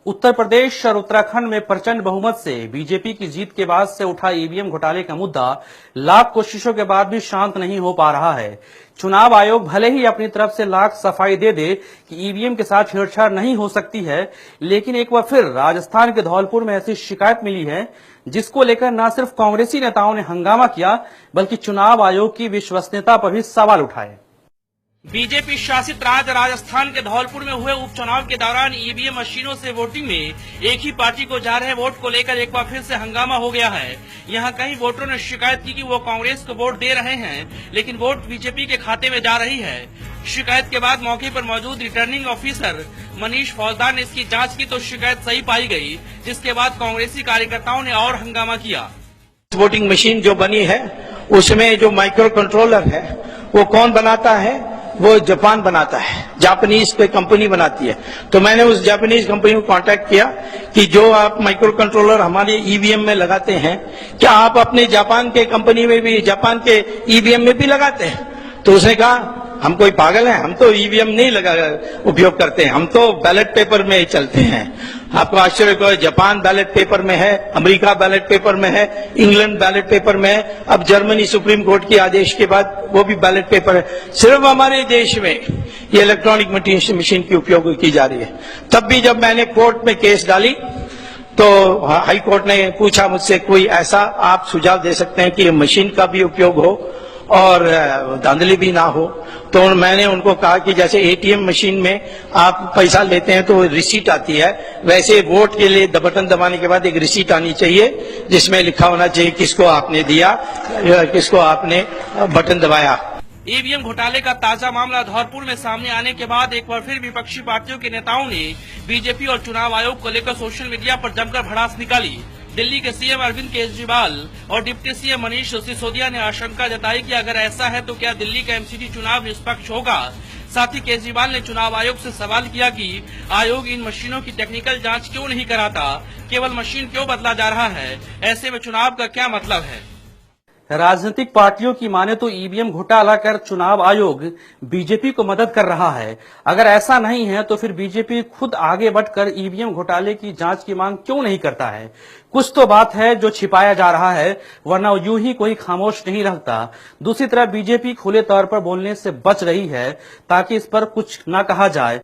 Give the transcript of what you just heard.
उत्तर प्रदेश और उत्तराखंड में प्रचंड बहुमत से बीजेपी की जीत के बाद से उठा ईवीएम घोटाले का मुद्दा लाख कोशिशों के बाद भी शांत नहीं हो पा रहा है। चुनाव आयोग भले ही अपनी तरफ से लाख सफाई दे दे कि ईवीएम के साथ छेड़छाड़ नहीं हो सकती है, लेकिन एक बार फिर राजस्थान के धौलपुर में ऐसी शिकायत मिली है जिसको लेकर न सिर्फ कांग्रेसी नेताओं ने हंगामा किया बल्कि चुनाव आयोग की विश्वसनीयता पर भी सवाल उठाए। बीजेपी शासित राज्य राजस्थान के धौलपुर में हुए उपचुनाव के दौरान ईवीएम मशीनों से वोटिंग में एक ही पार्टी को जा रहे वोट को लेकर एक बार फिर से हंगामा हो गया है। यहां कई वोटरों ने शिकायत की कि वो कांग्रेस को वोट दे रहे हैं लेकिन वोट बीजेपी के खाते में जा रही है। शिकायत के बाद मौके पर मौजूद रिटर्निंग ऑफिसर मनीष फौजदार ने इसकी जाँच की तो शिकायत सही पाई गयी, जिसके बाद कांग्रेसी कार्यकर्ताओं ने और हंगामा किया। वोटिंग मशीन जो बनी है उसमें जो माइक्रो कंट्रोलर है वो कौन बनाता है? वो जापान बनाता है, जापानीज कोई कंपनी बनाती है। तो मैंने उस जापानीज कंपनी को कांटेक्ट किया कि जो आप माइक्रो कंट्रोलर हमारे ईवीएम में लगाते हैं, क्या आप अपने जापान के कंपनी में भी, जापान के ईवीएम में भी लगाते हैं? तो उसने कहा हम कोई पागल हैं, हम तो ईवीएम नहीं उपयोग करते हैं, हम तो बैलेट पेपर में ही चलते हैं। आपको आश्चर्य हो, जापान बैलेट पेपर में है, अमेरिका बैलेट पेपर में है, इंग्लैंड बैलेट पेपर में है, अब जर्मनी सुप्रीम कोर्ट के आदेश के बाद वो भी बैलेट पेपर है। सिर्फ हमारे देश में ये इलेक्ट्रॉनिक मशीन की उपयोग की जा रही है। तब भी जब मैंने कोर्ट में केस डाली तो हाई कोर्ट ने पूछा मुझसे कोई ऐसा आप सुझाव दे सकते हैं कि मशीन का भी उपयोग हो और धांधली भी ना हो। तो मैंने उनको कहा कि जैसे एटीएम मशीन में आप पैसा लेते हैं तो रिसीट आती है, वैसे वोट के लिए बटन दबाने के बाद एक रिसीट आनी चाहिए जिसमें लिखा होना चाहिए किसको आपने दिया, किसको आपने बटन दबाया। ईवीएम घोटाले का ताजा मामला धौलपुर में सामने आने के बाद एक बार फिर विपक्षी पार्टियों के नेताओं ने बीजेपी और चुनाव आयोग को लेकर सोशल मीडिया पर जमकर भड़ास निकाली। दिल्ली के सीएम अरविंद केजरीवाल और डिप्टी सीएम मनीष सिसोदिया ने आशंका जताई कि अगर ऐसा है तो क्या दिल्ली का एमसीडी चुनाव निष्पक्ष होगा। साथ ही केजरीवाल ने चुनाव आयोग से सवाल किया कि आयोग इन मशीनों की टेक्निकल जांच क्यों नहीं कराता, केवल मशीन क्यों बदला जा रहा है, ऐसे में चुनाव का क्या मतलब है। राजनीतिक पार्टियों की माने तो ईवीएम घोटाला कर चुनाव आयोग बीजेपी को मदद कर रहा है। अगर ऐसा नहीं है तो फिर बीजेपी खुद आगे बढ़कर ईवीएम घोटाले की जांच की मांग क्यों नहीं करता है। कुछ तो बात है जो छिपाया जा रहा है, वरना यूं ही कोई खामोश नहीं रहता। दूसरी तरफ बीजेपी खुले तौर पर बोलने से बच रही है ताकि इस पर कुछ न कहा जाए।